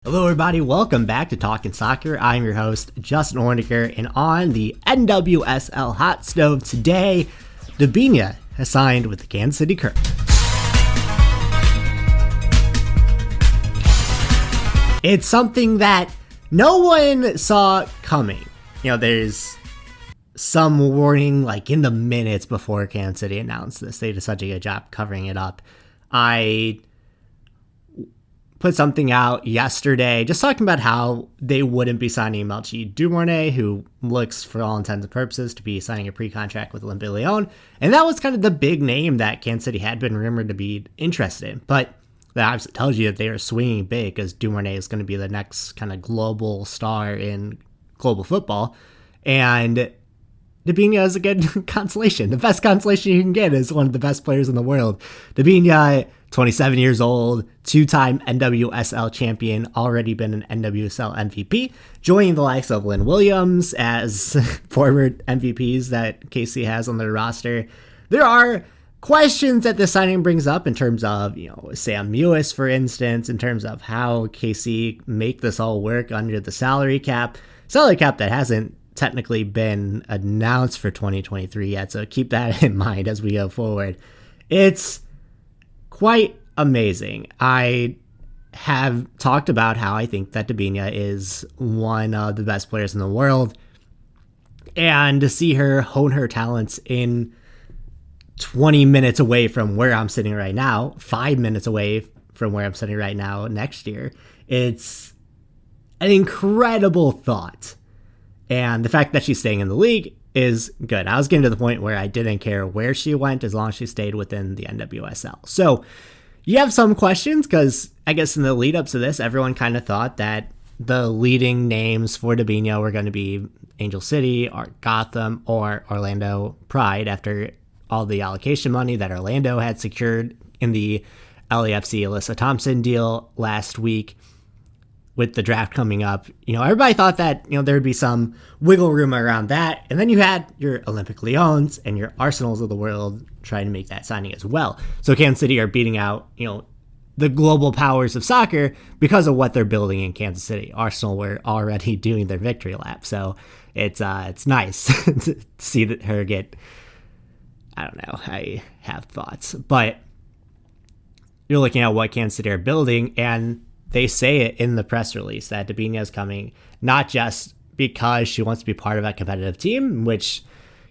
Hello everybody, welcome back to Talking Soccer. I'm your host, Justin Orniger, and on the NWSL Hot Stove today, Debinha has signed with the Kansas City Current. It's something that no one saw coming. You know, there's some warning like in the minutes before Kansas City announced this. They did such a good job covering it up. I put something out yesterday just talking about how they wouldn't be signing Melchi Dumornay, who looks for all intents and purposes to be signing a pre-contract with Olympique Lyon. And that was kind of the big name that Kansas City had been rumored to be interested in. But that obviously tells you that they are swinging big, because Dumornay is going to be the next kind of global star in global football. And Debinha is a good consolation. The best consolation you can get is one of the best players in the world. Debinha, 27 years old, two-time NWSL champion, already been an NWSL MVP, joining the likes of Lynn Williams as forward MVPs that KC has on their roster. There are questions that this signing brings up in terms of, Sam Mewis, for instance, in terms of how KC make this all work under the salary cap that hasn't technically been announced for 2023 yet, so keep that in mind as we go forward. It's quite amazing. I have talked about how I think that Debinha is one of the best players in the world, and to see her hone her talents in 20 minutes away from where I'm sitting right now, 5 minutes away from where I'm sitting right now next year, it's an incredible thought. And the fact that she's staying in the league is good. I was getting to the point where I didn't care where she went as long as she stayed within the NWSL. So you have some questions, because I guess in the lead up to this, everyone kind of thought that the leading names for Debinha were going to be Angel City or Gotham or Orlando Pride, after all the allocation money that Orlando had secured in the LAFC Alyssa Thompson deal last week. With the draft coming up, everybody thought that, there would be some wiggle room around that. And then you had your Olympique Lyons and your Arsenals of the world trying to make that signing as well. So Kansas City are beating out, the global powers of soccer because of what they're building in Kansas City. Arsenal were already doing their victory lap. So it's nice to see that her get, I don't know, I have thoughts. But you're looking at what Kansas City are building, and they say it in the press release that Debinha is coming not just because she wants to be part of a competitive team, which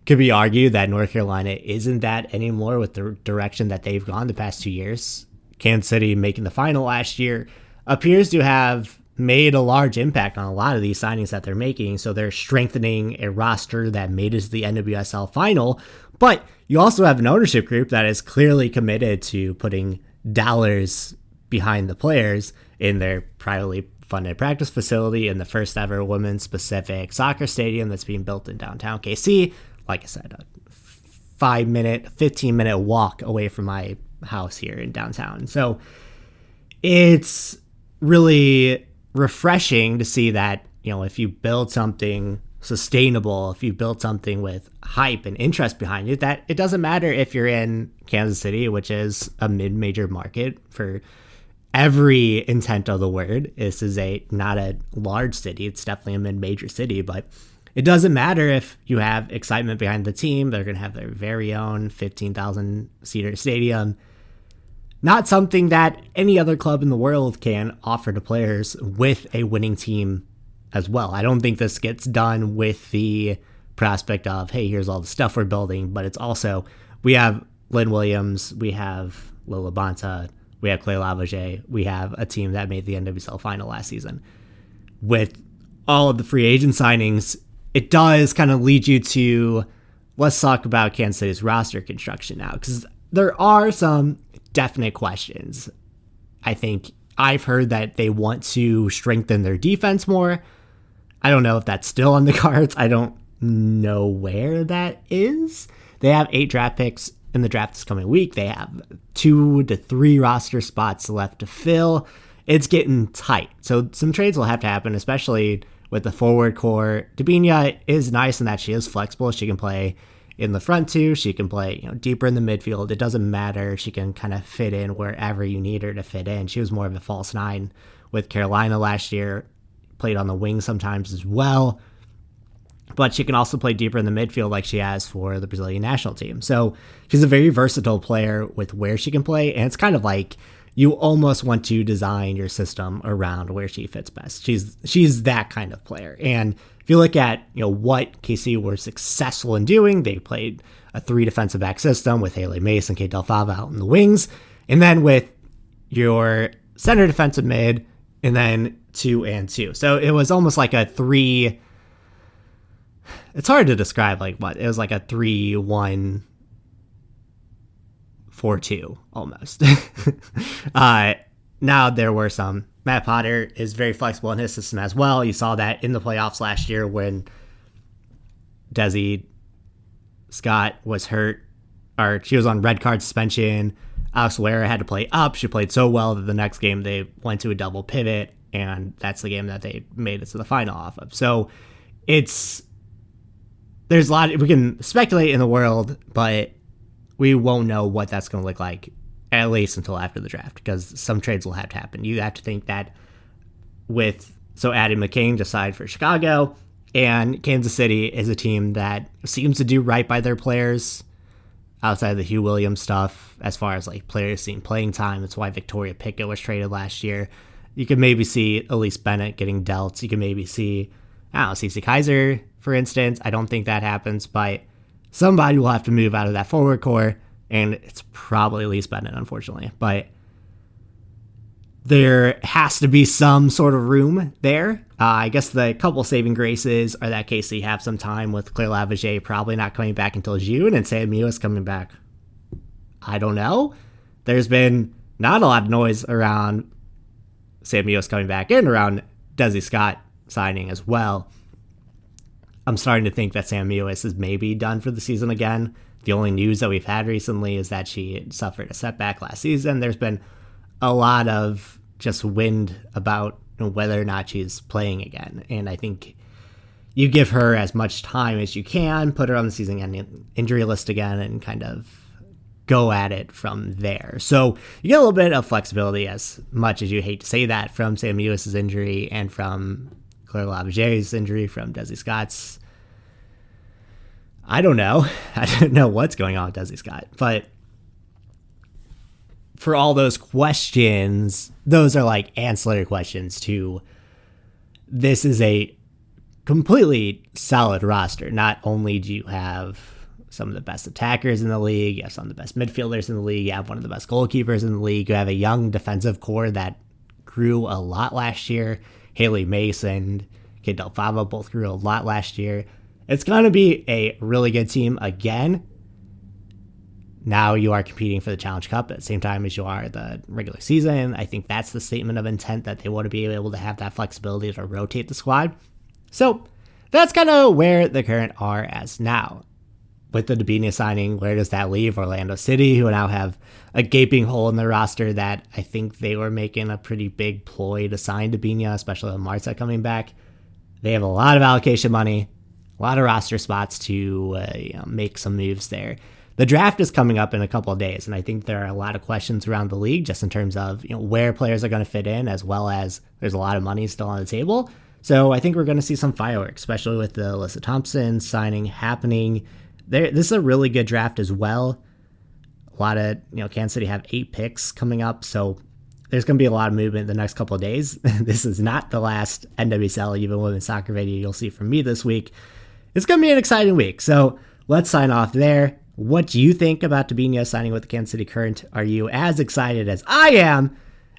could be argued that North Carolina isn't that anymore with the direction that they've gone the past 2 years. Kansas City making the final last year appears to have made a large impact on a lot of these signings that they're making. So they're strengthening a roster that made it to the NWSL final. But you also have an ownership group that is clearly committed to putting dollars behind the players in their privately funded practice facility in the first ever women's specific soccer stadium that's being built in downtown KC. Like I said, a 15-minute walk away from my house here in downtown. So it's really refreshing to see that, if you build something sustainable, if you build something with hype and interest behind it, that it doesn't matter if you're in Kansas City, which is a mid-major market for every intent of the word. This is not a large city. It's definitely a mid-major city, but it doesn't matter if you have excitement behind the team. They're going to have their very own 15,000-seater stadium. Not something that any other club in the world can offer to players with a winning team as well. I don't think this gets done with the prospect of, hey, here's all the stuff we're building, but it's also, we have Lynn Williams, we have Lola Bonta, we have Clay Lavager. We have a team that made the NWSL final last season. With all of the free agent signings, it does kind of lead you to, let's talk about Kansas City's roster construction now, because there are some definite questions. I think I've heard that they want to strengthen their defense more. I don't know if that's still on the cards. I don't know where that is. They have 8 draft picks in the draft this coming week. They have 2 to 3 roster spots left to fill. It's getting tight. So some trades will have to happen, especially with the forward core. Debinha is nice in that she is flexible. She can play in the front too. She can play, deeper in the midfield. It doesn't matter. She can kind of fit in wherever you need her to fit in. She was more of a false 9 with Carolina last year, played on the wing sometimes as well. But she can also play deeper in the midfield like she has for the Brazilian national team. So she's a very versatile player with where she can play. And it's kind of like you almost want to design your system around where she fits best. She's that kind of player. And if you look at what KC were successful in doing, they played a 3 defensive back system with Haley Mace and Kate Del Fava out in the wings. And then with your center defensive mid, and then 2 and 2. So it was almost like a 3. It's hard to describe it was like a 3-1-4-2 almost. Now there were some. Matt Potter is very flexible in his system as well. You saw that in the playoffs last year when Desi Scott was hurt, or she was on red card suspension. Alex Ware had to play up. She played so well that the next game they went to a double pivot, and that's the game that they made it to the final off of. So there's a lot we can speculate in the world, but we won't know what that's going to look like at least until after the draft, because some trades will have to happen. You have to think that Addie McCain just signed for Chicago, and Kansas City is a team that seems to do right by their players outside of the Hugh Williams stuff as far as players seeing playing time. That's why Victoria Pickett was traded last year. You could maybe see Elise Bennett getting dealt. You could maybe see, Cece Kaiser, for instance. I don't think that happens, but somebody will have to move out of that forward core, and it's probably Elise Bennett, unfortunately. But there has to be some sort of room there. I guess the couple saving graces are that KC have some time with Claire Lavaget probably not coming back until June, and Sam Mewis coming back. I don't know. There's been not a lot of noise around Sam Mewis coming back and around Desi Scott signing as well. I'm starting to think that Sam Mewis is maybe done for the season again. The only news that we've had recently is that she suffered a setback last season. There's been a lot of just wind about whether or not she's playing again. And I think you give her as much time as you can, put her on the season-ending injury list again, and kind of go at it from there. So you get a little bit of flexibility, as much as you hate to say that, from Sam Mewis's injury and from Claire Lavaget's injury, from Desi Scott's. I don't know. I don't know what's going on with Desi Scott. But for all those questions, those are ancillary questions to this is a completely solid roster. Not only do you have some of the best attackers in the league, you have some of the best midfielders in the league, you have one of the best goalkeepers in the league, you have a young defensive core that grew a lot last year. Haley Mace and Kate Del Fava both grew a lot last year. It's going to be a really good team again. Now you are competing for the Challenge Cup at the same time as you are the regular season. I think that's the statement of intent, that they want to be able to have that flexibility to rotate the squad. So that's kind of where the current are as now. With the Debinha signing, where does that leave Orlando City, who now have a gaping hole in their roster that I think they were making a pretty big ploy to sign Debinha, especially with Marta coming back. They have a lot of allocation money, a lot of roster spots to make some moves there. The draft is coming up in a couple of days, and I think there are a lot of questions around the league just in terms of where players are going to fit in, as well as there's a lot of money still on the table. So I think we're going to see some fireworks, especially with the Alyssa Thompson signing happening. This is a really good draft as well. A lot of, Kansas City have 8 picks coming up, so there's going to be a lot of movement the next couple of days. This is not the last NWSL Even Women's Soccer video you'll see from me this week. It's going to be an exciting week, so let's sign off there. What do you think about Debinha signing with the Kansas City Current? Are you as excited as I am?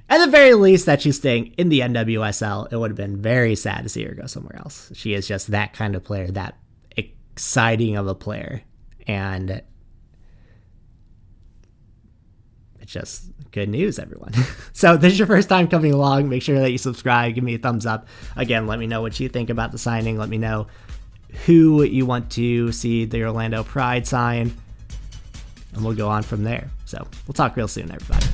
At the very least, that she's staying in the NWSL. It would have been very sad to see her go somewhere else. She is just that kind of player, that exciting of a player, and it's just good news, everyone. So if this is your first time coming along, make sure that you subscribe, give me a thumbs up. Again, let me know what you think about the signing. Let me know who you want to see the Orlando Pride sign, and we'll go on from there. So we'll talk real soon, everybody.